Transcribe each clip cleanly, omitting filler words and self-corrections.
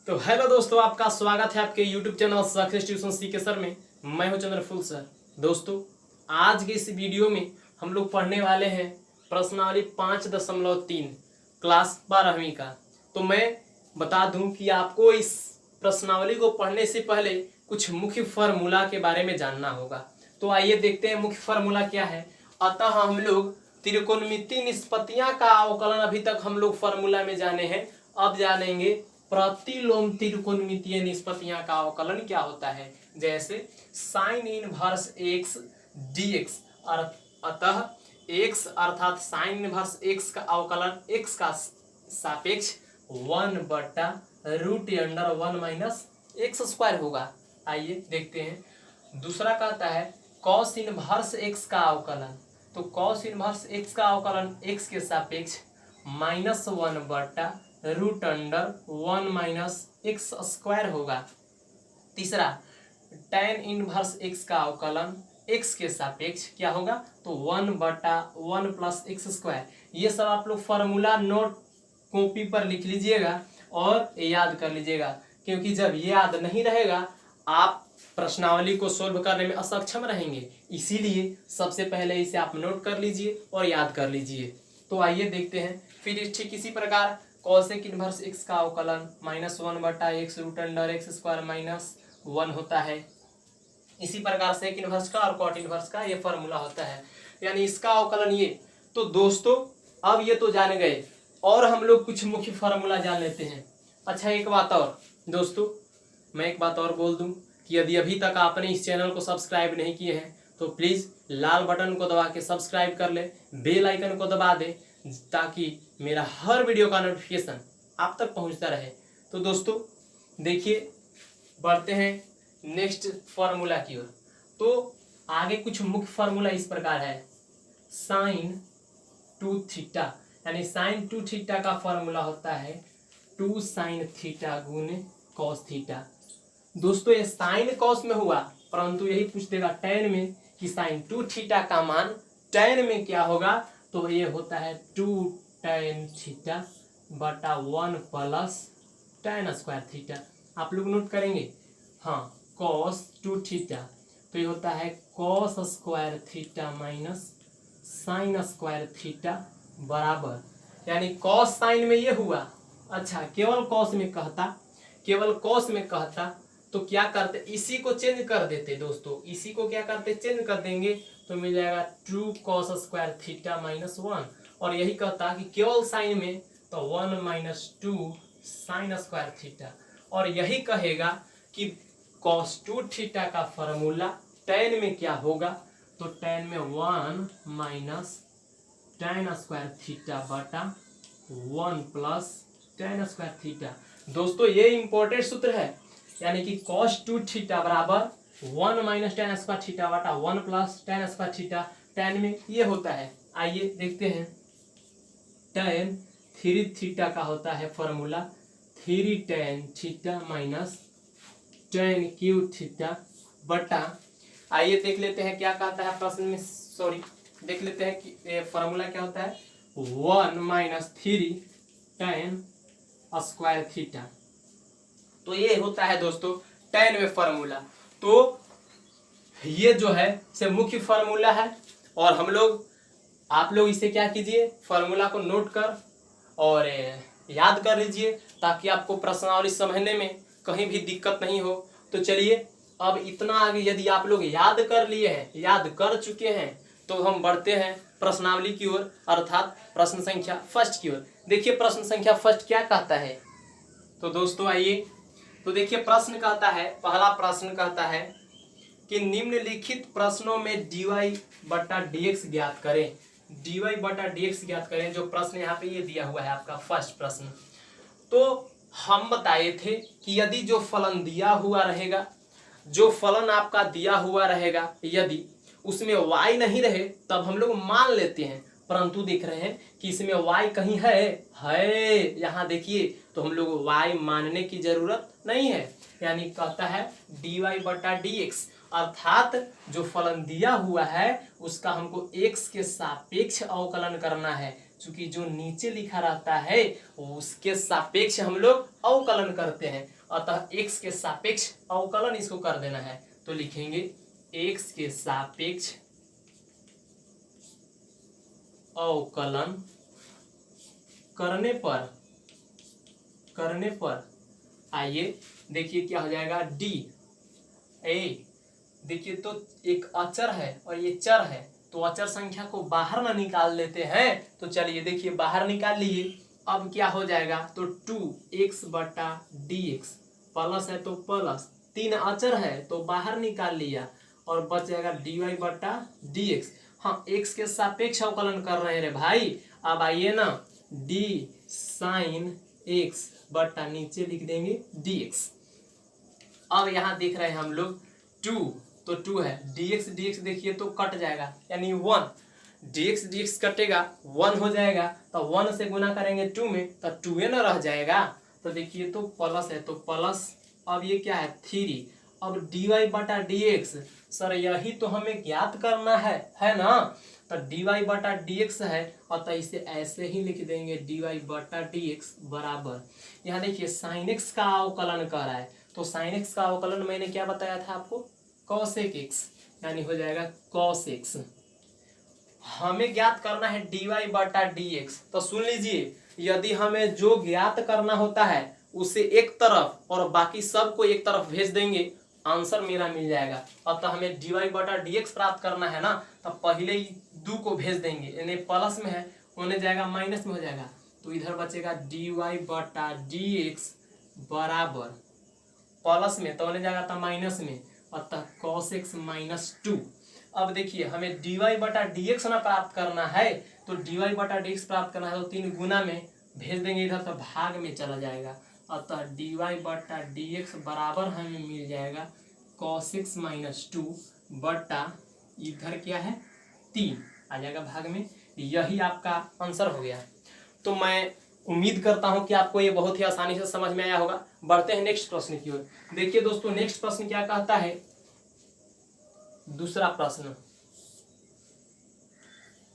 तो हेलो दोस्तों, आपका स्वागत है आपके YouTube channel success tuition CK sir में। मैं हूं चंद्रफुल सर। दोस्तों, आज के इस वीडियो में हम लोग पढ़ने वाले हैं प्रश्नावली 5.3 क्लास 12वीं का। तो मैं बता दूं कि आपको इस प्रश्नावली को पढ़ने से पहले कुछ मुख्य फार्मूला के बारे में जानना होगा। तो आइए देखते हैं मुख्य फार्मूला क्या है। अतः हम लोग त्रिकोणमितीय निष्पत्तियां का अवकलन अभी तक हम लोग फार्मूला में जाने हैं। अब जानेंगे प्रतिलोम त्रिकोणमितीय निष्पत्तियां का अवकलन क्या होता है। जैसे साइन इनवर्स एक्स dx, अतः x अर्थात साइन इनवर्स x का अवकलन x का सापेक्ष 1/√1 माइनस एक्स स्क्वायर होगा। आइए देखते हैं। दूसरा कहता है कॉस इनवर्स x का अवकलन। तो कॉस इनवर्स x का अवकलन x के सापेक्ष -1/√1 माइनस एक्स स्क्वायर होगा। तीसरा tan इनवर्स x का अवकलन x के सापेक्ष क्या होगा, तो 1/1 प्लस एक्स स्क्वायर। ये सब आप लोग फार्मूला नोट कॉपी पर लिख लीजिएगा और याद कर लीजिएगा, क्योंकि जब ये याद नहीं रहेगा आप प्रश्नावली को सोल्व करने में असक्षम रहेंगे। इसीलिए सबसे पहले इसे आप नोट कर लीजिए और याद कर लीजिए। तो आइए देखते हैं। फिर ठीक इसी प्रकार कॉसेक इनवर्स x का अवकलन -1/x√x² माइनस 1 होता है। इसी प्रकार सेक इनवर्स का और कॉट इनवर्स का ये फार्मूला होता है, यानी इसका अवकलन ये। तो दोस्तों, अब ये तो जान गए और हम लोग कुछ मुख्य फार्मूला जान लेते हैं। अच्छा, एक बात और दोस्तों, मैं एक बात और बोल दूं कि यदि अभी तक आपने इस चैनल को सब्सक्राइब नहीं किए हैं तो प्लीज़ लाल बटन को दबा के सब्सक्राइब कर ले, बेल आइकन को दबा दे, ताकि मेरा हर वीडियो का नोटिफिकेशन आप तक पहुंचता रहे। तो दोस्तों देखिए, बढ़ते हैं नेक्स्ट फार्मूला की ओर। तो आगे कुछ मुख्य फार्मूला इस प्रकार है। साइन 2θ, यानी साइन 2θ का फार्मूला होता है 2 sin θ गुने cos θ। दोस्तों, ये साइन कॉस में हुआ, परंतु यही पूछ देगा tan में कि साइन 2θ का मान tan में क्या होगा। तो ये होता है 2 tan θ बटा 1 प्लस tan स्क्वायर θ। आप लोग नोट करेंगे, हाँ, cos 2θ, तो ये होता है cos square θ minus sine square θ बराबर, यानी cos साइन में ये हुआ। अच्छा, केवल cos में कहता तो क्या करते, इसी को चेंज कर देते। दोस्तों, इसी को क्या करते, चेंज कर देंगे तो मिल जाएगा 2 cos स्क्वायर θ माइनस 1। और यही कहता कि केवल साइन में तो 1 माइनस 2 साइन स्क्वायर θ। और यही कहेगा कि cos 2θ का फार्मूला tan में क्या होगा, तो tan में 1 माइनस tan स्क्वायर θ बटा 1 प्लस tan स्क्वायर θ। दोस्तों, ये इंपॉर्टेंट सूत्र है, यानी कि cos 2θ बराबर 1 माइनस tan स्क्वायर θ बटा 1 प्लस tan स्क्वायर θ। tan में ये होता है। आइए देखते हैं। tan 3θ का होता है formula 3 tan θ minus tan cube theta बटा, आइए देख लेते हैं क्या कहता है प्रश्न में। देख लेते हैं कि फार्मूला क्या होता है। 1 माइनस 3 tan स्क्वायर θ। तो ये होता है दोस्तों tan में फार्मूला। तो ये जो है से मुख्य फार्मूला है, और आप लोग इसे क्या कीजिए, फार्मूला को नोट कर और याद कर लीजिए, ताकि आपको प्रश्नावली समझने में कहीं भी दिक्कत नहीं हो। तो चलिए, अब इतना आगे यदि आप लोग याद कर लिए हैं, याद कर चुके हैं, तो हम बढ़ते हैं प्रश्नावली की ओर, अर्थात प्रश्न संख्या फर्स्ट की ओर। देखिए प्रश्न संख्या फर्स्ट क्या कहता है। तो दोस्तों आइए, तो देखिए प्रश्न कहता है, पहला प्रश्न कहता है कि निम्नलिखित प्रश्नों में dy बटा dx ज्ञात करें। dy बटा dx ज्ञात करें, जो प्रश्न यहाँ पे ये दिया हुआ है आपका फर्स्ट प्रश्न। तो हम बताए थे कि यदि जो फलन दिया हुआ रहेगा, जो फलन आपका दिया हुआ रहेगा, यदि उसमें y नहीं रहे तब हम लोग मान लेते हैं, परंतु देख रहे हैं कि इसमें y कहीं है यहाँ देखिए, तो हम लोग y मानने की जरूरत नहीं है। यानी कहता है dy बटा dx, अर्थात जो फलन दिया हुआ है उसका हमको x के सापेक्ष अवकलन करना है। चूंकि जो नीचे लिखा रहता है उसके सापेक्ष हम लोग अवकलन करते हैं, अतः x के सापेक्ष अवकलन इसको कर देना है, तो लिखेंगे x के सापेक्ष अवकलन करने पर आइए देखिए क्या हो जाएगा डी ए। देखिए तो एक अचर है और ये चर है, तो अचर संख्या को बाहर ना निकाल लेते हैं। तो चलिए देखिए बाहर निकाल लिए, अब क्या हो जाएगा, तो 2x बटा डी एक्स प्लस है तो प्लस 3 अचर है तो बाहर निकाल लिया और बच जाएगा dy बटा डी एक्स। हाँ x के सापेक्ष अवकलन कर रहे हैं रे भाई। अब आइए ना d साइन x बटा नीचे लिख देंगे dx। अब यहाँ देख रहे हैं हम लोग 2, तो 2 है, dx देखिए तो कट जाएगा यानी 1, dx कटेगा 1 हो जाएगा, तो 1 से गुना करेंगे 2 में तो 2 ना रह जाएगा। तो देखिए तो प्लस है तो प्लस, अब ये क्या है 3, अब dy बटा dx। सर यही तो हमें ज्ञात करना है ना, तो dy बटा dx है और तो इसे ऐसे ही लिख देंगे dy बटा dx बराबर, यहाँ देखिए sin x का अवकलन कर रहा है, तो sin x का अवकलन मैंने क्या बताया था आपको, cosec x, यानी हो जाएगा cos x। हमें ज्ञात करना है dy बटा dx, तो सुन लीजिए यदि हमें जो ज्ञात करना होता है उसे एक तरफ और बाकी सबको एक तरफ भेज देंगे, आंसर मेरा मिल जाएगा। अतः हमें dy बटा dx प्राप्त करना है ना, तो पहले ही 2 को भेज देंगे, यानी प्लस में है होने जाएगा माइनस में हो जाएगा, तो इधर बचेगा dy बटा dx बराबर प्लस में तो होने जाएगा था माइनस में, अतः cos x माइनस 2। अब देखिए हमें dy बटा dx ना प्राप्त करना है, तो dy बटा dx प्राप्त करना है तो 3 गुना में भेज देंगे इधर तो भाग में चला जाएगा, अतः dy बटा dx बराबर हमें मिल जाएगा cos x माइनस 2 बटा इधर क्या है 3 आ जाएगा भाग में। यही आपका आंसर हो गया। तो मैं उम्मीद करता हूं कि आपको ये बहुत ही आसानी से समझ में आया होगा। बढ़ते हैं नेक्स्ट प्रश्न की ओर। देखिए दोस्तों नेक्स्ट प्रश्न क्या कहता है, दूसरा प्रश्न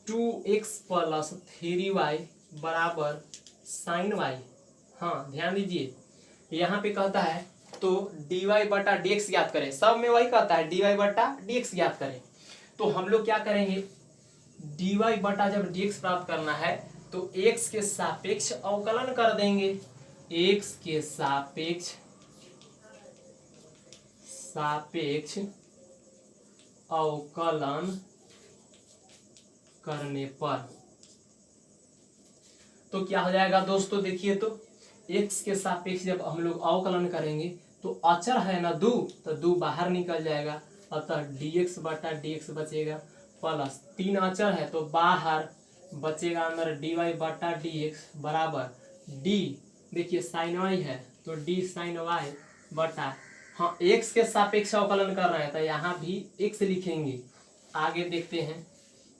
2x प्लस 3y बराबर साइन y। हाँ ध्यान दीजिए यहाँ पे कहता है तो dy बटा dx ज्ञात करें, सब में वही कहता है dy बटा dx ज्ञात करें। तो हम लोग क्या करेंगे, dy बटा जब dx प्राप्त करना है तो x के सापेक्ष अवकलन कर देंगे, x के सापेक्ष अवकलन करने पर तो क्या हो जाएगा दोस्तों, देखिए तो x के सापेक्ष जब हम लोग अवकलन करेंगे तो अचर है ना 2, तो 2 बाहर निकल जाएगा, अतः dx बटा dx बचेगा प्लस 3 अचर है तो बाहर बचेगा अंदर dy बटा dx बराबर d, देखिए साइन y है तो d साइन y बटा, हाँ x के सापेक्ष अवकलन कर रहे हैं तो यहाँ भी x लिखेंगे। आगे देखते हैं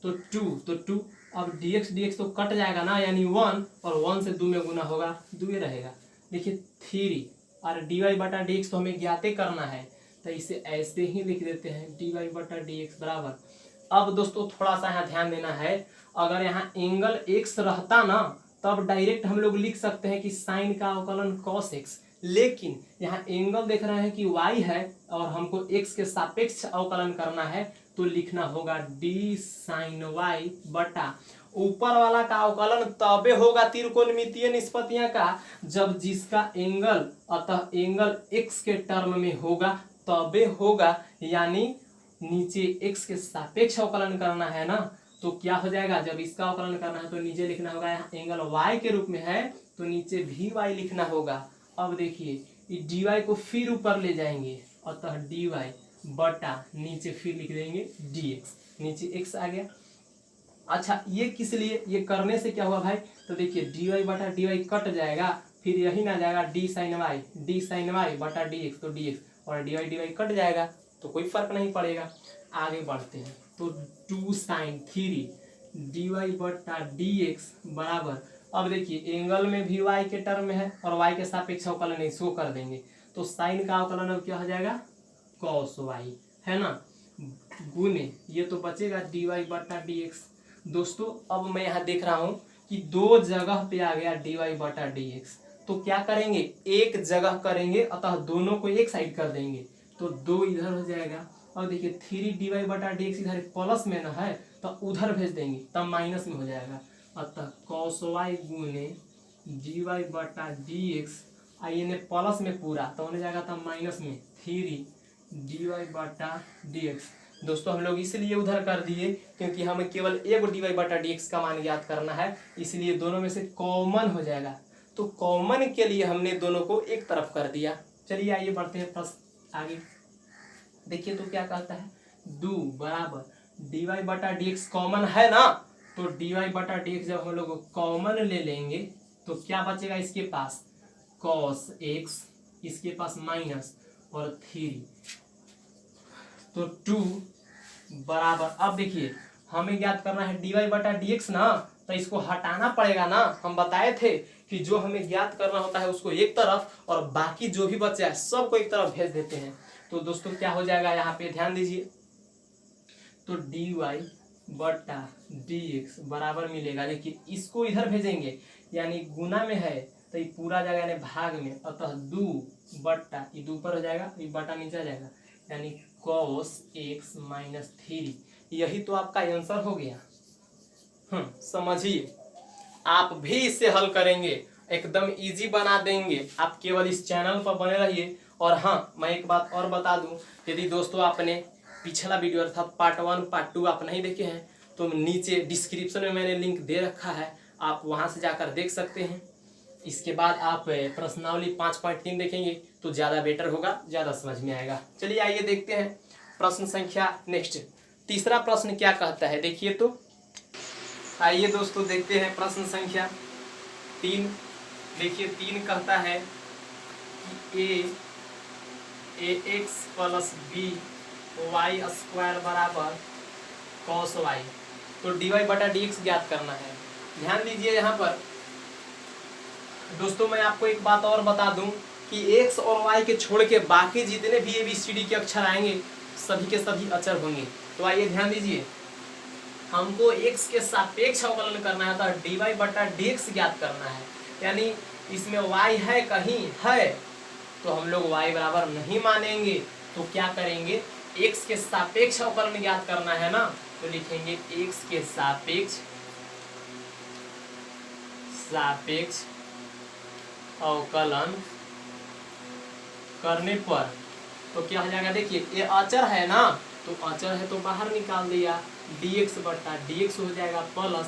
तो 2 अब dx तो कट जाएगा ना, यानी 1 और 1 से 2 में गुना होगा 2 रहेगा। देखिए 3 और dy बटा dx तो हमें ज्ञाते करना है, तो इसे ऐसे ही लिख देते हैं dy बटा dx बराबर। अब दोस्तों थोड़ा सा यहाँ ध्यान देना है, अगर यहाँ एंगल x रहता ना तब डायरेक्ट हम लोग लिख सकते हैं कि साइन का अवकलन cos x, लेकिन यहाँ एंगल देख रहे हैं कि y है और हमको x के सापेक्ष अवकलन करना है, तो लिखना होगा d साइन y बटा ऊपर वाला का अवकलन तबे होगा त्रिकोणमितीय निष्पत्तियां का जब जिसका एंगल, अतः एंगल x के टर्म में होगा तबे होगा, यानी नीचे x के सापेक्ष अवकलन करना है ना, तो क्या हो जाएगा जब इसका अवकलन करना है तो नीचे लिखना होगा, यहाँ एंगल y के रूप में है तो नीचे भी y लिखना होगा। अब देखिए dy को फिर ऊपर ले जाएंगे, अतः dy बटा नीचे फिर लिख देंगे dx, नीचे x आ गया। अच्छा ये किस लिए, ये करने से क्या हुआ भाई, तो देखिए dy बटा dy कट जाएगा, फिर यही ना जाएगा d साइन y बटा dx, तो dx और dy कट जाएगा तो कोई फर्क नहीं पड़ेगा। आगे बढ़ते हैं तो 2 साइन 3 dy बटा dx बराबर, अब देखिए एंगल में भी y के टर्म में है और y के सापेक्ष अवकलन इसको कर देंगे, तो साइन का अवकलन अब क्या हो जाएगा cos y है ना, गुने ये तो बचेगा dy बटा dx। दोस्तों अब मैं यहाँ देख रहा हूँ कि 2 जगह पे आ गया dy बटा dx, तो क्या करेंगे, एक जगह करेंगे, अतः दोनों को एक साइड कर देंगे, तो 2 इधर हो जाएगा। और देखिए 3 dy/dx इधर प्लस में ना है तो उधर भेज देंगे तब माइनस में हो जाएगा, अतः cos y गुने dy/dx, आइए ने प्लस में पूरा तो होने जाएगा तब माइनस में 3 dy/dx। दोस्तों हम लोग इसलिए उधर कर दिए क्योंकि हमें केवल एक dy/dx का मान ज्ञात करना है, इसलिए दोनों में से कॉमन हो जाएगा, तो कॉमन के लिए हमने दोनों को एक तरफ कर दिया। चलिए आइए बढ़ते हैं प्रश्न आगे। देखिए तो क्या कहता है, दो बराबर dy/dx कॉमन है ना, तो dy/dx जब हम लोग कॉमन ले लेंगे तो क्या बचेगा इसके पास, cos x, इसके पास माइनस और 3, तो 2 बराबर, अब देखिए हमें ज्ञात करना है dy/dx ना, तो इसको हटाना पड़ेगा ना, हम बताए थे कि जो हमें ज्ञात करना होता है उसको एक तरफ और बाकी जो भी बचा है सबको एक तरफ भेज देते हैं। तो दोस्तों क्या हो जाएगा यहाँ पे ध्यान दीजिए, तो dy/dx बराबर मिलेगा, देखिए इसको इधर भेजेंगे यानी गुना में है तो ये पूरा जाएगा यानी भाग में, अतः 2 ये 2 ऊपर हो जाएगा, ये बटा नीचे आ जाएगा, यानी cos x माइनस 3, यही तो आपका आंसर हो गया। समझिए आप भी इसे हल करेंगे, एकदम इजी बना देंगे, आप केवल इस चैनल पर बने रहिए। और हाँ मैं एक बात और बता दूं, यदि दोस्तों आपने पिछला वीडियो अर्थात पार्ट 1 पार्ट 2 आप नहीं देखे हैं तो नीचे डिस्क्रिप्शन में मैंने लिंक दे रखा है, आप वहां से जाकर देख सकते हैं। इसके बाद आप प्रश्नावली 5.3 देखेंगे तो ज़्यादा बेटर होगा, ज़्यादा समझ में आएगा। चलिए आइए देखते हैं प्रश्न संख्या नेक्स्ट, तीसरा प्रश्न क्या कहता है, देखिए तो आइए दोस्तों देखते हैं प्रश्न संख्या 3। देखिए 3 कहता है कि ax plus b y square बराबर cos y, तो dy/dx ज्ञात करना है। ध्यान दीजिए यहाँ पर दोस्तों मैं आपको एक बात और बता दूं कि x और y के छोड़ के बाकी जितने भी ABCD के अक्षर आएंगे सभी के सभी अचर होंगे। तो आइए ध्यान दीजिए, हमको x के सापेक्ष अवकलन करना है, तो dy/dx ज्ञात करना है, यानी इसमें y है कहीं है तो हम लोग y बराबर नहीं मानेंगे, तो क्या करेंगे, x के सापेक्ष अवकलन ज्ञात करना है ना, तो लिखेंगे x के सापेक्ष अवकलन करने पर तो क्या हो जाएगा, देखिए ये अचर है ना, तो अचर है तो बाहर निकाल दिया, dx/dx हो जाएगा, प्लस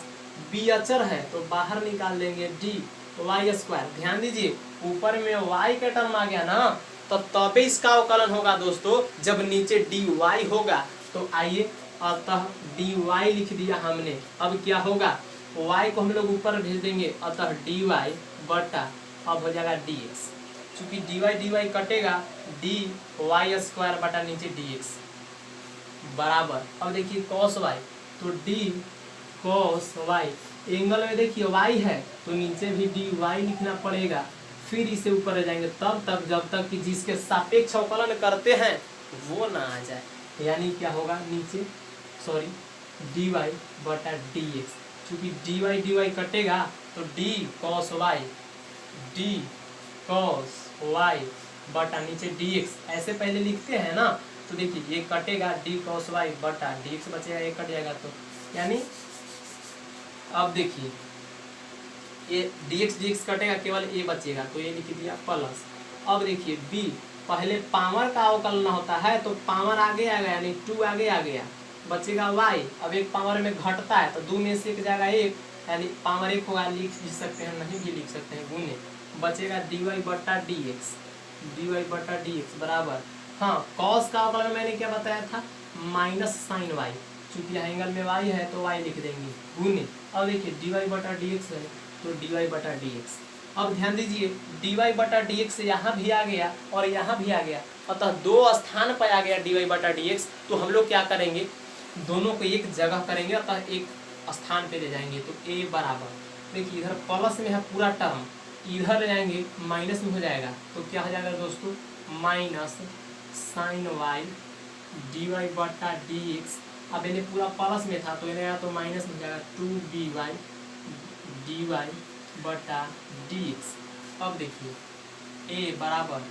b अचर है तो बाहर निकाल देंगे dy²। ध्यान दीजिए ऊपर में y का टर्म आ गया ना, तो तभी इसका अवकलन होगा दोस्तों जब नीचे dy होगा। तो आइए अतः dy लिख दिया हमने, अब क्या होगा, y को हम लोग ऊपर भेज देंगे, अतः dy बटा अब हो जाएगा dx, चूंकि dy कटेगा dy² बटा नीचे dx बराबर, अब देखिए cos y, तो d cos y, एंगल में देखिए y है तो नीचे भी dy लिखना पड़ेगा, फिर इसे ऊपर ले जाएंगे तब तक जब तक कि जिसके सापेक्ष अवकलन करते हैं वो ना आ जाए, यानी क्या होगा नीचे dy/dx, चूंकि dy कटेगा तो d cos y बटा नीचे dx, ऐसे पहले लिखते हैं ना, तो देखिए ये कटेगा d cos y बटा dx बचेगा, ये कट जाएगा, तो यानी अब देखिए ये dx कटेगा, केवल a बचेगा, तो ये लिख दिया प्लस। अब देखिए b, पहले पावर का अवकलन होता है तो पावर आगे आ गया यानी 2 आगे आ गया, बचेगा y, अब एक पावर में घटता है तो 2 में से एक जाएगा 1, यानी पावर 1 होगा, लिख भी सकते हैं नहीं भी लिख सकते हैं, गुने बचेगा dy/dx बराबर, हाँ cos का अवकलन मैंने क्या बताया था, माइनस साइन y, चूंकि एंगल में y है तो y लिख देंगे गुने, अब देखिए dy/dx है तो dy/dx। अब ध्यान दीजिए dy/dx यहाँ भी आ गया और यहाँ भी आ गया, अतः 2 स्थान पर आ गया dy/dx, तो हम लोग क्या करेंगे, दोनों को एक जगह करेंगे, अतः एक स्थान पे ले जाएंगे, तो a बराबर, देखिए इधर प्लस में है पूरा टर्म, इधर ले जाएंगे माइनस में हो जाएगा, तो क्या हो जाएगा दोस्तों, माइनस साइन y dy/dx, अब इन्हें पूरा प्लस में था तो इन्हें तो माइनस में जाएगा 2by dy/dx। अब देखिए ए बराबर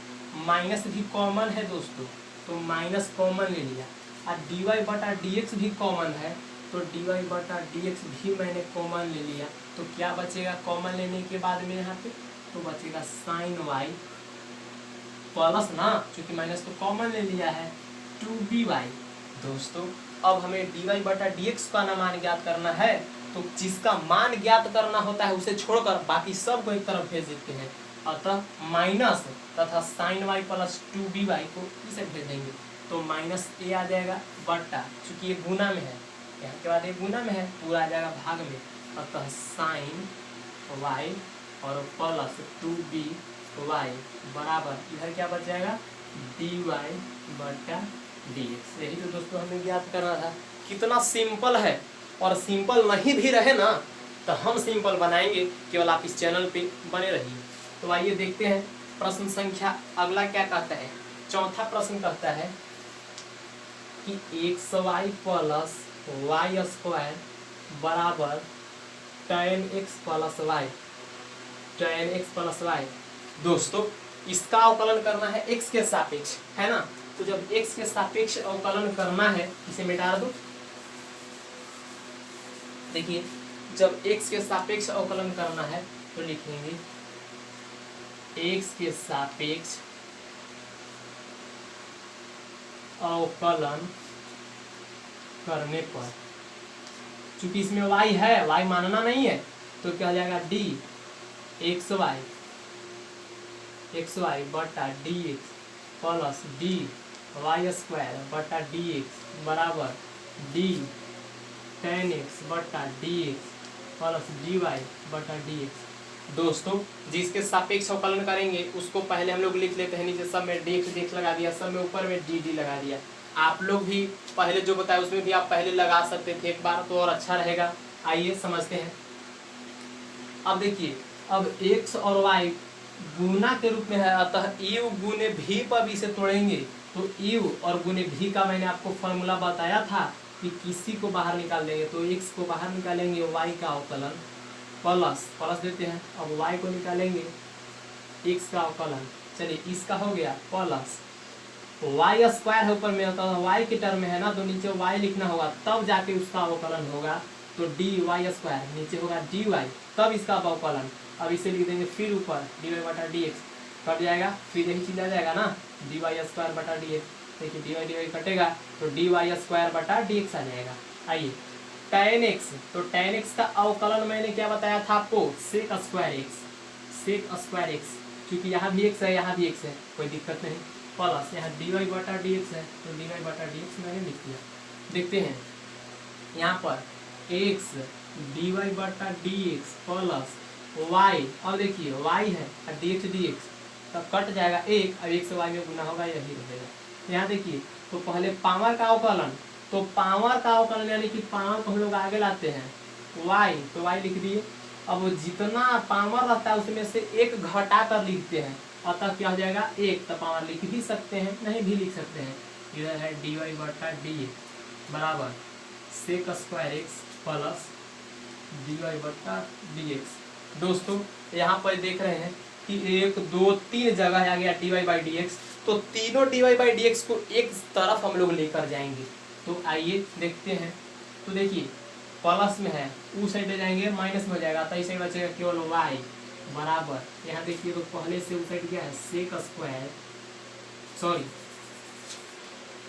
माइनस भी कॉमन है दोस्तों, तो माइनस कॉमन ले लिया, और डी वाई बटा डी एक्स भी कॉमन है, तो डी वाई बटा डी एक्स भी मैंने कॉमन ले लिया। तो क्या बचेगा कॉमन लेने के बाद में यहाँ पे, तो बचेगा साइन वाई प्लस ना, क्योंकि माइनस तो कॉमन ले लिया है, टू बी वाई। दोस्तों अब हमें डी वाई बटा डी एक्स का ना मान ज्ञात करना है, तो जिसका मान ज्ञात करना होता है उसे छोड़कर बाकी सब को एक तरफ भेज देते हैं, अतः माइनस तथा sine y plus two b y को इसे भेज देंगे, तो माइनस ए आ जाएगा बटा, चूंकि ये गुना में है, यहाँ के बाद ये गुना में है, पूरा आ जाएगा भाग में, अतः साइन वाई और प्लस टू बी वाई बराबर इधर क्या बच जाएगा डी वाई बटा डी एक्स। यही तो दोस्तों हमें ज्ञात करना था। कितना सिंपल है, और सिंपल नहीं भी रहे ना तो हम सिंपल बनाएंगे, केवल आप इस चैनल पे बने रहिए। तो आइए देखते हैं प्रश्न संख्या अगला क्या कहता है। चौथा प्रश्न कहता है कि x y plus y square बराबर tan x plus y, tan x plus y. दोस्तों इसका अवकलन करना है x के सापेक्ष, है ना, तो जब x के सापेक्ष अवकलन करना है, इसे मिटा दो। देखिए जब x के सापेक्ष अवकलन करना है तो लिखेंगे x के सापेक्ष अवकलन करने पर, चूंकि इसमें y है, y मानना नहीं है, तो क्या हो जाएगा d एक्स वाई बटा d x plus d y square बटा डी एक्स बराबर डी tan x बटा d x plus d y बटा डी एक्स। दोस्तों जिसके सापेक्ष अवकलन करेंगे उसको पहले हम लोग लिख लेते हैं, नीचे सब में डी एक्स लगा दिया, सब में ऊपर में डी लगा दिया। आप लोग भी पहले जो बताया उसमें भी आप पहले लगा सकते थे एक बार, तो और अच्छा रहेगा। आइए समझते हैं। अब देखिए अब x और y गुना के रूप में है, अतः u गुने v पर भी इसे तोड़ेंगे, तो u और गुने v का मैंने आपको फॉर्मूला बताया था कि किसी को बाहर निकाल देंगे, तो x को बाहर निकालेंगे y का अवकलन प्लस देते हैं, अब y को निकालेंगे x का अवकलन, चलिए इसका हो गया प्लस वाई स्क्वायर है ऊपर में, तो y के टर्म में है ना, तो नीचे y लिखना होगा तब जाके उसका अवकलन होगा, तो डी वाई स्क्वायर नीचे होगा डी वाई, तब इसका अवकलन। अब इसे लिख देंगे फिर ऊपर डी वाई बटा डी एक्स, कट जाएगा, फिर यही चीज आ जाएगा ना डी वाई स्क्वायर बटा डी एक्स। देखिए डी वाई कटेगा तो डी वाई स्क्वायर बटा डी एक्स आ जाएगा। आइए tan x, तो tan x का अवकलन मैंने क्या बताया था आपको, सेक स्क्वायर एक्स, क्योंकि यहाँ भी x है यहाँ भी x है, कोई दिक्कत नहीं, प्लस यहाँ डी वाई बटा डी एक्स है, तो डी वाई बटा डी एक्स मैंने लिख दिया। देखते हैं यहाँ पर x डी वाई बटा डी एक्स प्लस वाई, और देखिए y है और डी एक्स तब कट जाएगा एक, अब एक से y में गुना होगा, यही रहेगा। यहाँ देखिए तो पहले पावर का अवकलन, तो पावर का अवकलन यानी कि पावर को हम लोग आगे लाते हैं y, तो y लिख दिए। अब वो जितना पावर रहता है उसमें से एक घटा कर लिखते हैं, अतः क्या हो जाएगा एक, तो पावर लिख भी सकते हैं नहीं भी लिख सकते हैं। इधर है डी वाई बटा डी एक्स बराबर sec square x plus d y बटा डी एक्स। दोस्तों यहाँ पर देख रहे हैं कि 1 2 3 जगह आ गया d y by d x, तो तीनों d y by d x को एक तरफ हम लोग लेकर जाएंगे। तो आइए देखते हैं। तो देखिए प्लस में है, उस साइड ले जाएंगे माइनस में हो जाएगा, तो इस साइड बचेगा केवल y बराबर, यहाँ देखिए तो पहले से उस साइड क्या है सेक स्क्वायर, सॉरी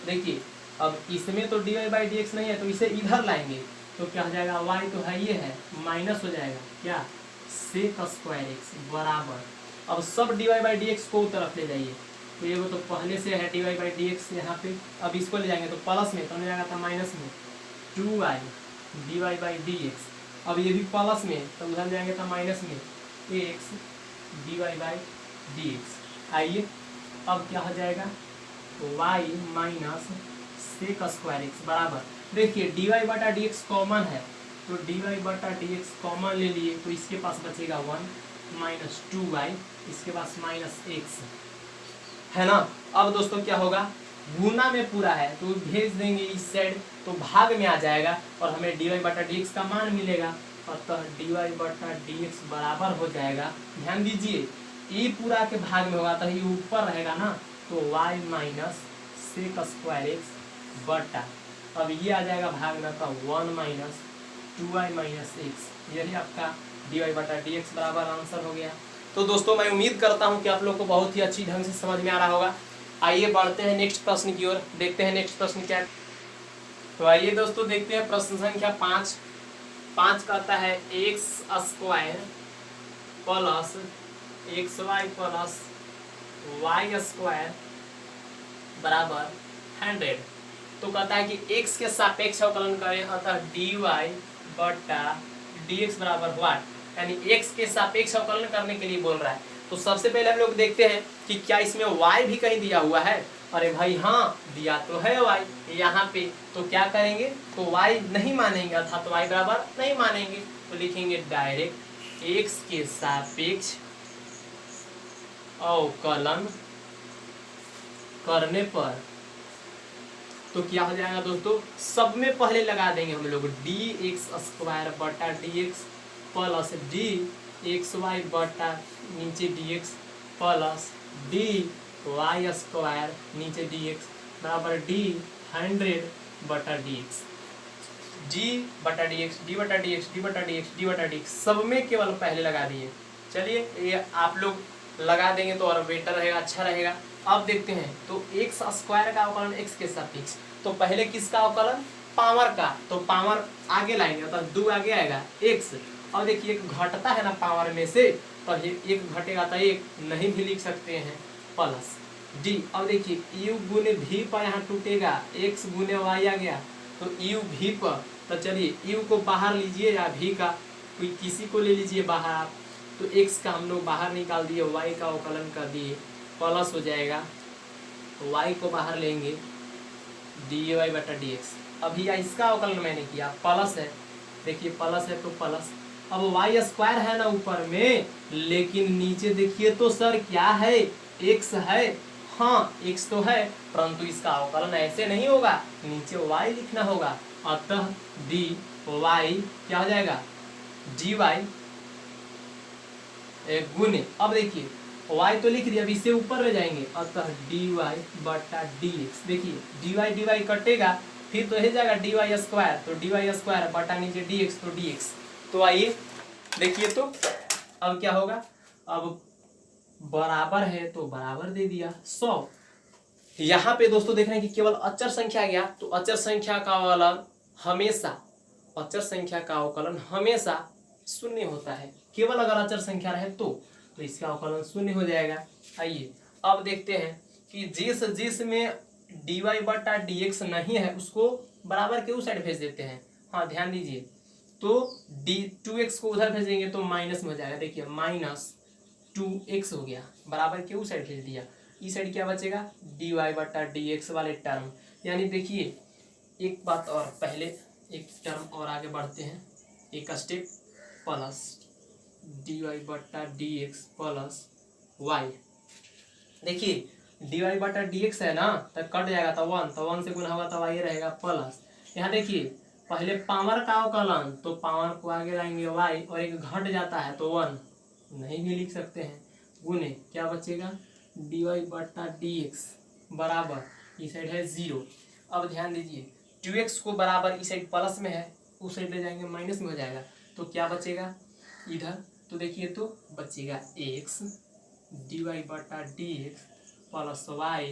देखिए अब इसमें तो d y by d x नहीं है, तो इसे इधर लाएंगे तो क्या हो जाएगा y तो है ये है माइनस हो जाएगा क्या सेक स्क्वायर एक्स बराबर, अब सब d y by d x को तरफ ले जाइए, तो ये वो तो पहले से है d y by d x यहाँ पे, अब इसको ले जाएंगे तो प्लस में, तो जाएगा था माइनस में 2y d y by d x, अब ये भी प्लस में, तो उधर जाएंगे तो माइनस में x d y by d x. आइए अब क्या हो जाएगा y minus sec square x बराबर, देखिए डी वाई बटा डी एक्स कॉमन है, तो डी वाई बटा डी एक्स कॉमन ले लिए, तो इसके पास बचेगा 1 माइनस 2y, इसके पास माइनस एक्स है ना। अब दोस्तों क्या होगा गुना में पूरा है तो भेज देंगे इस साइड, तो भाग में आ जाएगा और हमें डी वाई बटा डी एक्स का मान मिलेगा, अतः डी वाई बटा डी एक्स बराबर हो जाएगा, ध्यान दीजिए ई पूरा के भाग में होगा तो ये ऊपर रहेगा ना, तो y minus sec square x बटा, अब ये आ जाएगा भाग में तो 1 माइनस 2y माइनस एक्स, यही आपका dy बटा dx बराबर आंसर हो गया। तो दोस्तों मैं उम्मीद करता हूँ कि आप लोग को बहुत ही अच्छी ढंग से समझ में आ रहा होगा। आइए बढ़ते हैं नेक्स्ट प्रश्न की ओर, देखते हैं नेक्स्ट प्रश्न क्या है। तो आइए दोस्तों देखते हैं प्रश्न संख्या 5। 5 कहता है x square plus x y plus y square बराबर 100। तो कहता है कि x के सापेक्ष अवकलन करें, अतः dy बटा dx बराबर व्हाट, यानी x के सापेक्ष अवकलन करने के लिए बोल रहा है। तो सबसे पहले हम लोग देखते हैं कि क्या इसमें y भी कहीं दिया हुआ है। अरे भाई हाँ, दिया तो है y यहाँ पे, तो क्या करेंगे, तो y नहीं मानेंगे अर्थात तो y बराबर नहीं मानेंगे, तो लिखेंगे डायरेक्ट x के सापेक्ष अवकलन करने पर, तो क्या हो जाएगा दोस्तों, सब में पहले लगा देंगे हम लोग dx स्क्वायर बटा dx प्लस dxy बटा नीचे dx प्लस dy स्क्वायर नीचे dx बराबर d100 बटा dx, d बटा dx d बटा dx d बटा dx d बटा dx सब में केवल पहले लगा दिए। चलिए ये आप लोग लगा देंगे तो और बेटर रहेगा, अच्छा रहेगा। अब देखते हैं तो एक्स स्क्वायर का अवकलन एक्स के सापेक्ष, तो पहले किसका अवकलन, पावर का, तो पावर आगे लाएंगे अर्थात 2 आगे आएगा एक्स। और देखिए एक घटता है ना पावर में से, तो एक घटेगा तो एक नहीं भी लिख सकते हैं प्लस डी। अब देखिए यू गुने भी पर यहाँ टूटेगा, एक्स गुने वाई आ गया तो यू भी पर, तो चलिए यू को बाहर लीजिए या भी का कोई किसी को ले लीजिए बाहर आप, तो एक्स का हम लोग बाहर निकाल दिए, वाई का अवकलन कर दिए, प्लस हो जाएगा y को बाहर लेंगे dy बटा dx। अभी इसका अवकलन मैंने किया, प्लस है, देखिए प्लस है तो प्लस, अब y स्क्वायर है ना ऊपर में, लेकिन नीचे देखिए तो सर क्या है, x है, हाँ x तो है, परंतु इसका अवकलन ऐसे नहीं होगा, नीचे y लिखना होगा, अतः dy क्या हो जाएगा dy गुने, अब देखिए y तो लिख दिया, अब इससे ऊपर ले जाएंगे, अतः dy बटा dx, देखिए dy कटेगा फिर तो हो जाएगा dy स्क्वायर, तो dy स्क्वायर बटा नीचे dx तो dx। तो आइए देखिए तो अब क्या होगा, अब बराबर है तो बराबर दे दिया 100। यहाँ पे दोस्तों देख रहे हैं कि केवल अचर संख्या आ गया, तो अचर संख्या का अवकलन हमेशा, अचर संख्या का अवकलन हमेशा शून्य होता है, केवल अगर अचर संख्या रहे तो इसका अवकलन शून्य हो जाएगा। आइए अब देखते हैं कि जिस में dy बटा dx नहीं है उसको बराबर के उस साइड भेज देते हैं। हाँ ध्यान दीजिए, तो d2x को उधर भेजेंगे तो माइनस में हो जाएगा, देखिए माइनस 2x हो गया, बराबर के उस साइड भेज दिया, इस साइड क्या बचेगा dy बटा dx वाले टर्म। यानी देखिए एक बात और, पहले एक टर्म और आगे बढ़ते हैं, एक स्टेप, प्लस dy बटा dx प्लस y, देखिए dy बटा dx है ना, तो कट जाएगा तो 1, तो 1 से गुना होगा तो y रहेगा प्लस, यहाँ देखिए पहले पावर का अवकलन, तो पावर को आगे लाएंगे y और एक घट जाता है तो 1 नहीं भी लिख सकते हैं, गुने क्या बचेगा dy बटा dx बराबर इस साइड है 0। अब ध्यान दीजिए 2x को बराबर इस साइड प्लस में है, उस साइड ले जाएंगे माइनस में हो जाएगा, तो क्या बचेगा इधर, तो देखिए तो बचेगा x dy बटा dx प्लस y,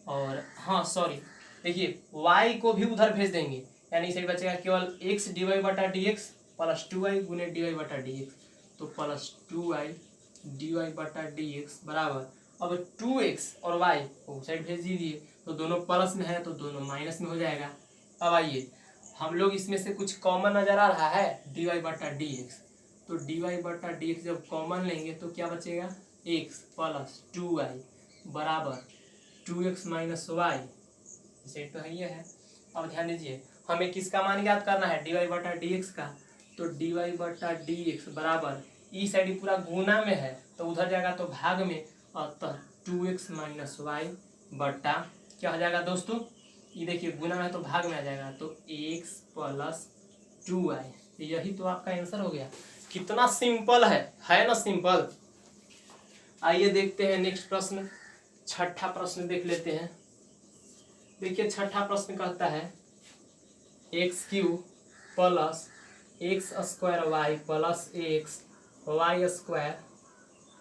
और हाँ सॉरी देखिए y को भी उधर भेज देंगे, यानी इसे बचेगा केवल x dy बटा dx प्लस 2y गुने dy बटा dx, तो प्लस 2y dy बटा dx बराबर, अब 2x और y को साइड भेज दीजिए, तो दोनों प्लस में है तो दोनों माइनस में हो जाएगा। अब आइए हम लोग इसमें से कुछ कॉमन नजर आ रहा है dy बटा dx, तो dy बटा dx जब कॉमन लेंगे तो क्या बचेगा x प्लस 2y बराबर 2x माइनस y, इसे तो है ये है। अब ध्यान दीजिए हमें किसका मान ज्ञात करना है dy बटा dx का, तो dy बटा dx बराबर ई साइड पूरा गुना में है तो उधर जाएगा तो भाग में, अतः 2x माइनस y बटा क्या हो जाएगा दोस्तों, ये देखिए गुना में है तो भाग में आ जाएगा, तो x प्लस 2y, यही तो आपका आंसर हो गया। कितना सिंपल है ना सिंपल। आइए देखते हैं नेक्स्ट प्रश्न, छठा प्रश्न देख लेते हैं। देखिए छठा प्रश्न कहता है x cube plus x square y plus x y square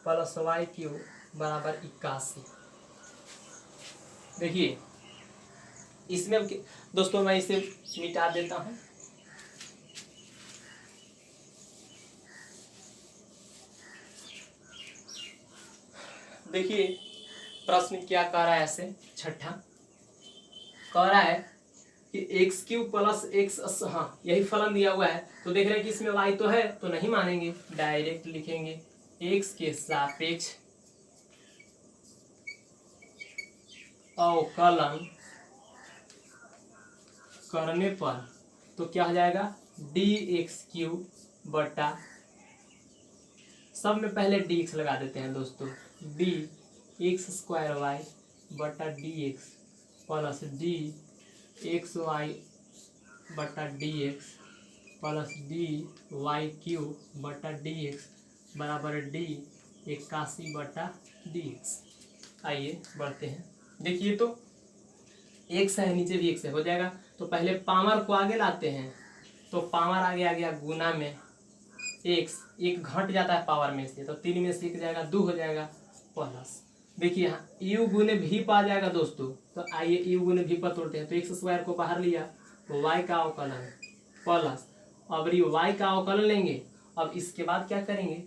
plus y cube बराबर 81। देखिए इसमें दोस्तों मैं इसे मिटा देता हूं। देखिए प्रश्न क्या कह रहा है, ऐसे छठा कह रहा है कि एक्स क्यू प्लस एक्स, हाँ यही फलन दिया हुआ है, तो देख रहे हैं कि इसमें वाई तो है तो नहीं मानेंगे, डायरेक्ट लिखेंगे एक्स के सापेक्ष अवकलन करने पर तो क्या हो जाएगा डी एक्स क्यू बटा, सब में पहले डी एक्स लगा देते हैं दोस्तों, डी एक्स स्क्वायर वाई बटा d x plus d x y बटा d x plus d y cube बटा डी एक्स बराबर डी 81 बटा डी एक्स। आइए बढ़ते हैं। देखिए तो एक्स है, नीचे भी एक्स है, हो जाएगा तो पहले पावर को आगे लाते हैं, तो पावर आगे आ गया गुना में एक्स, एक घट जाता है पावर में से, तो 3 में से 1 जाएगा 2 हो जाएगा प्लस। देखिए यहाँ यू गुने भी पा जाएगा दोस्तों, तो आइए यू गुने भी पर तोड़ते हैं, तो एक्स स्क्वायर को बाहर लिया तो वाई का अवकलन प्लस, अब ये वाई का अवकलन लेंगे, अब इसके बाद क्या करेंगे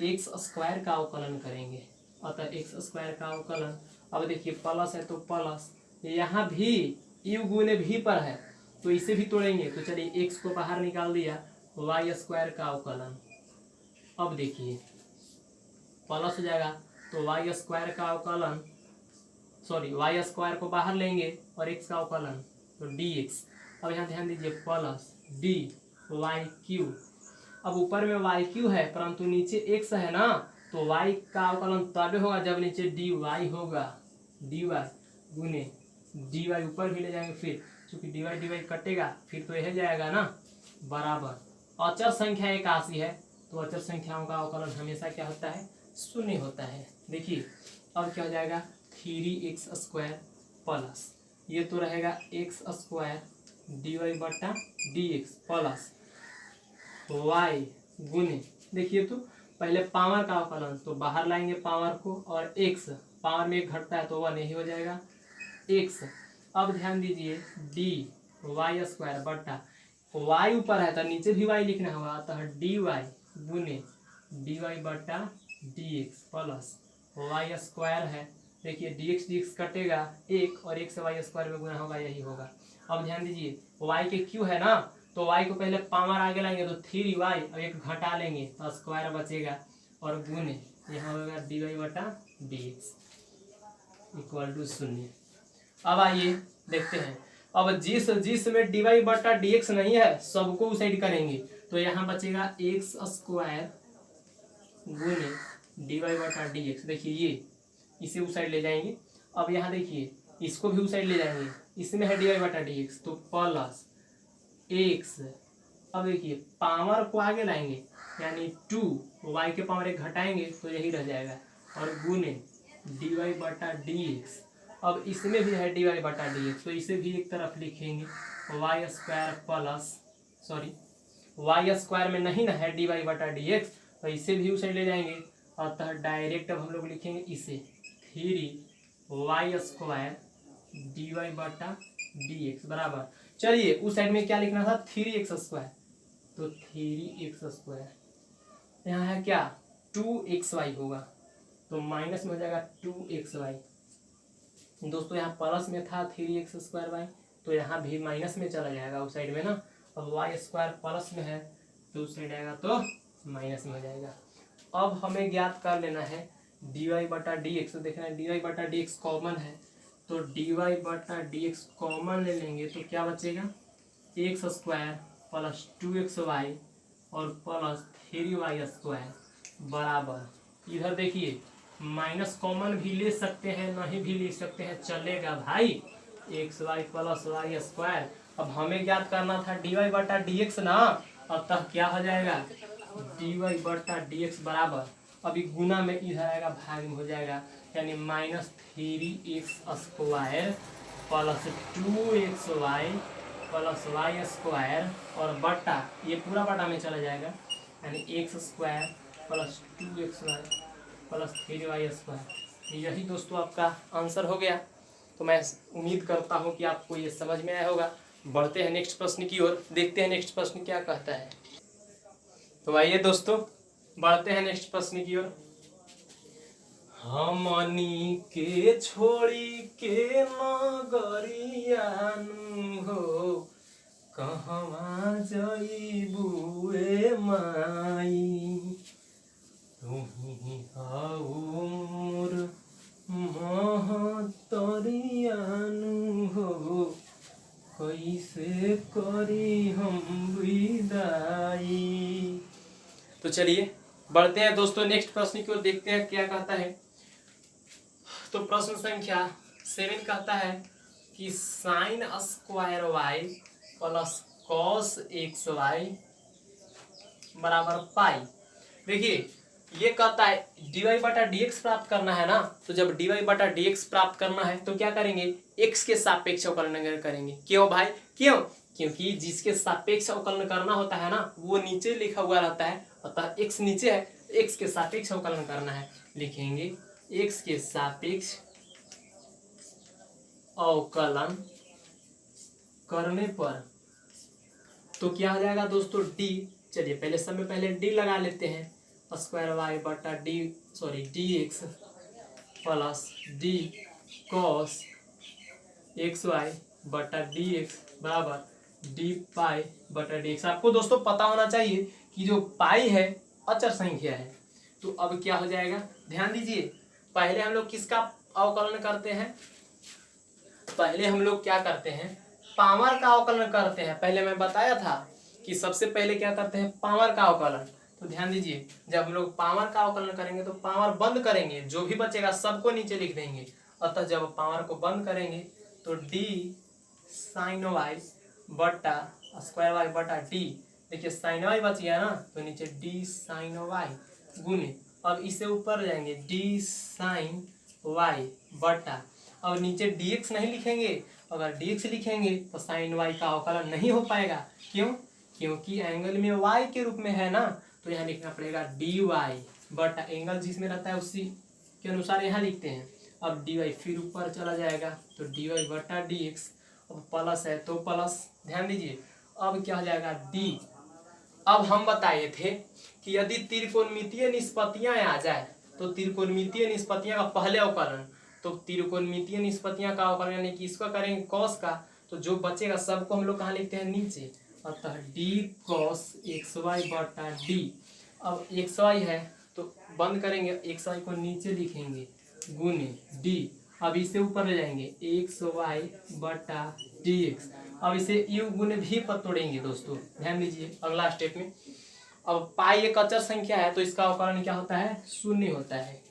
एक्स स्क्वायर का अवकलन करेंगे, अतः एक्स स्क्वायर का अवकलन। अब देखिए प्लस है तो प्लस, यहाँ भी यू गुने भी पर है तो इसे भी तोड़ेंगे, तो चलिए एक्स को बाहर निकाल दिया, वाई स्क्वायर का अवकलन। अब देखिए प्लस हो जाएगा तो वाई स्क्वायर का अवकलन, सॉरी वाई स्क्वायर को बाहर लेंगे और एक्स का अवकलन तो डी एक्स। अब यहाँ ध्यान दीजिए प्लस डी वाई क्यू, अब ऊपर में वाई क्यू है परंतु नीचे एक्स है ना, तो वाई का अवकलन तब होगा जब नीचे डी वाई होगा, डी वाई गुने डी वाई ऊपर भी ले जाएंगे, फिर चूंकि डी वाई कटेगा फिर तो यह जाएगा ना बराबर, अचर संख्या 81 है तो अचर संख्याओं का अवकलन हमेशा क्या होता है शून्य होता है। देखिए अब क्या हो जाएगा 3x स्क्वायर प्लस, ये तो रहेगा एक्स स्क्वायर डी वाई बटा डी एक्स प्लस वाई गुने, देखिए तो पहले पावर का अवकलन तो बाहर लाएंगे पावर को, और एक्स पावर में एक घटता है तो वह नहीं हो जाएगा एक्स। अब ध्यान दीजिए डी वाई स्क्वायर बटा, वाई ऊपर है तो नीचे भी वाई लिखना होगा, अतः डी वाई गुने डी वाई बटा d x plus y square है, देखिए डी एक्स कटेगा एक और एक से वाई स्क्वायर में गुना होगा, यही होगा। अब ध्यान दीजिए वाई के क्यू है ना, तो वाई को पहले पावर आगे लाएंगे तो 3y, अब एक घटा लेंगे तो स्क्वायर बचेगा और गुने यहाँ होगा डी वाई बटा डी एक्स इक्वल टू 0। अब आइए देखते हैं, अब जिस में डी वाई बटा डी एक्स नहीं है सबको उस साइड करेंगे, तो यहाँ बचेगा एक्स स्क्वायर गुने डी वाई बटा डी एक्स, देखिए ये इसे उस साइड ले जाएंगे। अब यहाँ देखिए इसको भी उस साइड ले जाएंगे, इसमें है डी वाई बटा डी एक्स तो प्लस एक्स, अब देखिए पावर को आगे लाएंगे यानी 2, वाई के पावर एक घटाएंगे तो यही रह जाएगा और गुने डी वाई बटा डी एक्स। अब इसमें भी है डी वाई बटा डी एक्स तो इसे भी एक तरफ लिखेंगे y square plus, sorry y square में नहीं ना है डी वाई बटा डी एक्स तो इसे भी उस साइड ले जाएंगे, अतः डायरेक्ट अब हम लोग लिखेंगे इसे 3y स्क्वायर डी वाई बटा डी एक्स बराबर, चलिए उस साइड में क्या लिखना था 3x स्क्वायर, तो 3x स्क्वायर यहाँ है क्या 2xy होगा तो माइनस में हो जाएगा 2xy। दोस्तों यहाँ प्लस में था 3x स्क्वायर वाई तो यहाँ भी माइनस में चला जाएगा उस साइड में ना, अब वाई स्क्वायर प्लस में है तो उस साइड आएगा तो माइनस में हो जाएगा। अब हमें ज्ञात कर लेना है डी वाई बटा डी एक्स, तो देखना है डी वाई बटा डी एक्स कॉमन है तो डी वाई बटा डी एक्स कॉमन ले लेंगे तो क्या बचेगा एक्स स्क्वायर प्लस 2xy और प्लस 3y स्क्वायर बराबर, इधर देखिए माइनस कॉमन भी ले सकते हैं नहीं भी ले सकते हैं चलेगा भाई, xy प्लस वाई स्क्वायर। अब हमें ज्ञात करना था डी वाई बटा डी एक्स ना, अतः क्या हो जाएगा डी वाई बटा डी एक्स बराबर अभी गुना में इधर आएगा, भाग में हो जाएगा, यानी -3x² plus 2xy plus y² और बटा, ये पूरा बटा में चला जाएगा, यानी x² plus 2xy plus 3y²। यही दोस्तों आपका आंसर हो गया। तो मैं उम्मीद करता हूँ कि आपको ये समझ में आया होगा। बढ़ते हैं नेक्स्ट प्रश्न की ओर, देखते हैं नेक्स्ट प्रश्न क्या कहता है। तो आइए दोस्तों बढ़ते हैं नेक्स्ट प्रश्न की ओर। हमनी के छोड़ी के नगरियानु हो, कहवा जइबू ए माई, तुही हऊ मोर महतरियानु हो, कैसे करी हम विदाई। तो चलिए बढ़ते हैं दोस्तों नेक्स्ट प्रश्न की ओर, देखते हैं क्या कहता है। तो प्रश्न संख्या 7 कहता है कि sin² y plus cos xy बराबर पाई। देखिए ये कहता है dy/dx प्राप्त करना है ना, तो जब dy/dx प्राप्त करना है तो क्या करेंगे, x के सापेक्ष अवकलन करेंगे। क्यों भाई, क्यों? क्योंकि जिसके सापेक्ष अवकलन करना होता है ना वो नीचे लिखा हुआ रहता है, अतः x नीचे है, x के सापेक्ष अवकलन करना है, लिखेंगे x के सापेक्ष अवकलन करने पर तो क्या हो जाएगा दोस्तों, d। चलिए पहले समय पहले d लगा लेते हैं, dx plus d cos xy बटा dx बराबर d/dx। आपको दोस्तों पता होना चाहिए कि जो पाई है अचर संख्या है। तो अब क्या हो जाएगा, ध्यान दीजिए, पहले हम लोग किसका अवकलन करते हैं, पहले हम लोग क्या करते हैं, पावर का अवकलन करते हैं। पहले मैं बताया था कि सबसे पहले क्या करते हैं, पावर का अवकलन। तो ध्यान दीजिए, जब हम लोग पावर का अवकलन करेंगे तो पावर बंद करेंगे, जो भी बचेगा सबको नीचे लिख देंगे। अतः जब पावर को बंद करेंगे तो d sin y बटा स्क्वायर y बटा d, देखिए sin y बच गया ना, तो नीचे d sin y गुने, अब इसे ऊपर जाएंगे d sin y बटा, अब नीचे dx नहीं लिखेंगे, अगर dx लिखेंगे तो sin y का अवकलन नहीं हो पाएगा। क्यों? क्योंकि एंगल में y के रूप में है ना, तो यहाँ लिखना पड़ेगा dy बटा, एंगल जिसमें रहता है उसी के अनुसार यहाँ लिखते हैं। अब dy फिर ऊपर चला जाएगा तो dy बटा dx, अब प्लस है तो प्लस, ध्यान दीजिए, अब क्या हो जाएगा d। अब हम बताए थे कि यदि त्रिकोणमितीय निष्पत्तियां आ जाए तो त्रिकोणमितीय निष्पत्तियां का पहले अवकलन, तो त्रिकोणमितीय निष्पत्तियां का अवकलन यानी कि इसका करेंगे cos का, तो जो बचेगा सबको हम लोग कहाँ लिखते हैं, नीचे, अतः d cos xy बटा d। अब xy है तो बंद करेंगे, xy को नीचे लिखेंगे गुने d, अब इसे ऊपर ले जाएंगे xy बटा dx। अब इसे u गुने भी पर तोड़ेंगे दोस्तों, ध्यान दीजिए अगला स्टेप में। अब पाई एक अचर संख्या है तो इसका अवकलन क्या होता है, शून्य होता है।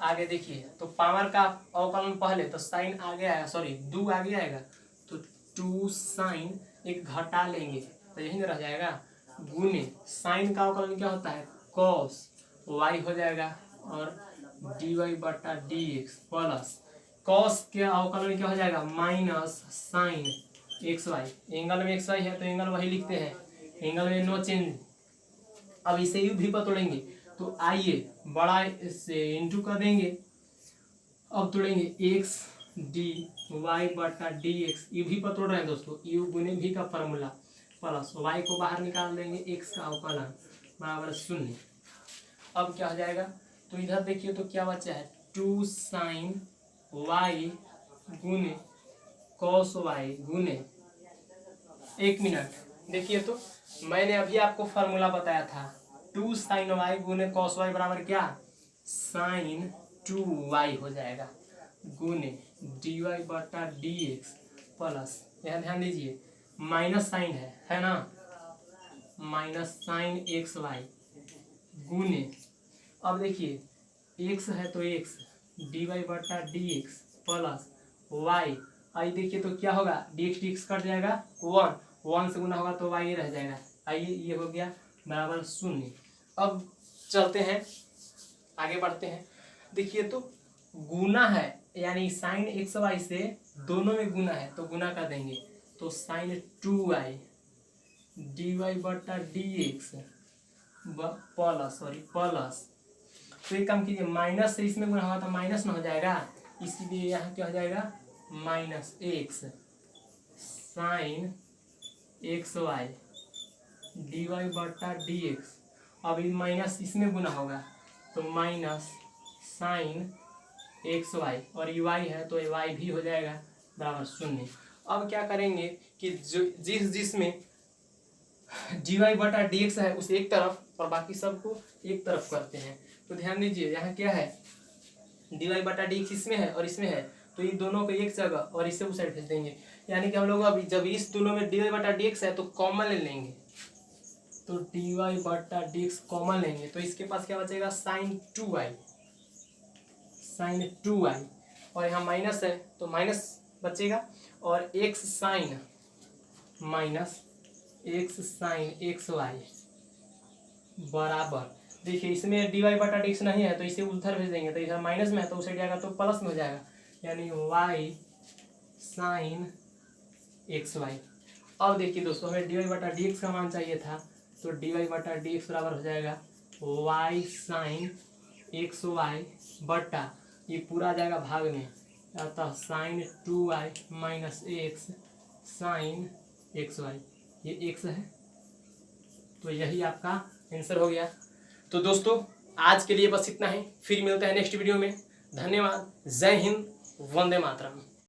आगे देखिए, तो पावर का अवकलन पहले तो साइन आगे आएगा, सॉरी 2 आगे आएगा, तो 2 साइन एक घटा लेंगे तो यही रह जाएगा गुने, साइन का अवकलन क्या होता है, cos y हो जाएगा और dy बटा dx प्लस cos के अवकलन क्या हो जाएगा, माइनस साइन xy, एंगल में xy है तो एंगल वही लिखते हैं, एंगल में नो चेंज। अब इसे यू भी पर तोड़ेंगे तो आइए बड़ा से इंटू कर देंगे, अब तोड़ेंगे x dy बटा dx, यू भी पर तोड़ रहे हैं दोस्तों, यू गुने भी का फॉर्मूला प्लस y को बाहर निकाल देंगे, x का अवकलन बराबर 0। अब क्या हो जाएगा, तो इधर देखिए तो क्या बचा है, 2 साइन y गुने cos y गुने, एक मिनट देखिए, तो मैंने अभी आपको फार्मूला बताया था 2 साइन y गुने cos y बराबर क्या, साइन 2y हो जाएगा गुने dy बटा dx प्लस, यहाँ ध्यान दीजिए माइनस साइन है ना, माइनस साइन xy गुने, अब देखिए x है तो x dy बटा dx प्लस y, आई देखिए तो क्या होगा, dx dx कट जाएगा, 1 से गुना होगा तो y रह जाएगा। आइए ये हो गया बराबर 0। अब चलते हैं आगे बढ़ते हैं। देखिए तो गुना है, यानी साइन एक्स वाई से दोनों में गुना है तो गुना कर देंगे, तो साइन 2y dy बटा dx प्लस, तो एक काम कीजिए, माइनस से इसमें गुना हुआ तो माइनस में हो जाएगा, इसीलिए यहाँ क्या हो जाएगा minus x sine x y d y बटा डी एक्स। अब ये माइनस इसमें गुना होगा तो माइनस साइन एक्स वाई, और ये वाई है तो ये वाई भी हो जाएगा बराबर 0। अब क्या करेंगे कि जो जिसमें डी वाई बटा डी एक्स है उसे एक तरफ और बाकी सबको एक तरफ करते हैं। तो ध्यान दीजिए यहाँ क्या है, डी वाई बटा डी एक्स इसमें है और इसमें है, तो इन दोनों को एक जगह और इसे उस साइड भेज देंगे। यानी कि हम लोग अभी जब इस दोनों में डी वाई बटा डी एक्स है तो कॉमन ले लेंगे, तो डी वाई बटा डी एक्स कॉमन लेंगे तो इसके पास क्या बचेगा साइन 2y, और यहाँ माइनस है तो माइनस बचेगा, और x sine minus x sine x y बराबर, देखिए इसमें डी वाई बटा डी एक्स नहीं है तो इसे उधर भेज देंगे, तो इधर माइनस में है तो उस साइड जाएगा तो प्लस में हो जाएगा, यानी वाई साइन एक्स वाई। अब देखिए दोस्तों हमें डी वाई बटा डी एक्स का मान चाहिए था, तो डी वाई बटा डी एक्स बराबर हो जाएगा वाई साइन एक्स वाई बटा, ये पूरा आ जाएगा भाग में, अतः sine 2y minus x sine x y, ये एक्स है, तो यही आपका आंसर हो गया। तो दोस्तों आज के लिए बस इतना ही, फिर मिलते हैं नेक्स्ट वीडियो में। धन्यवाद, जय हिंद, वंदे मातरम।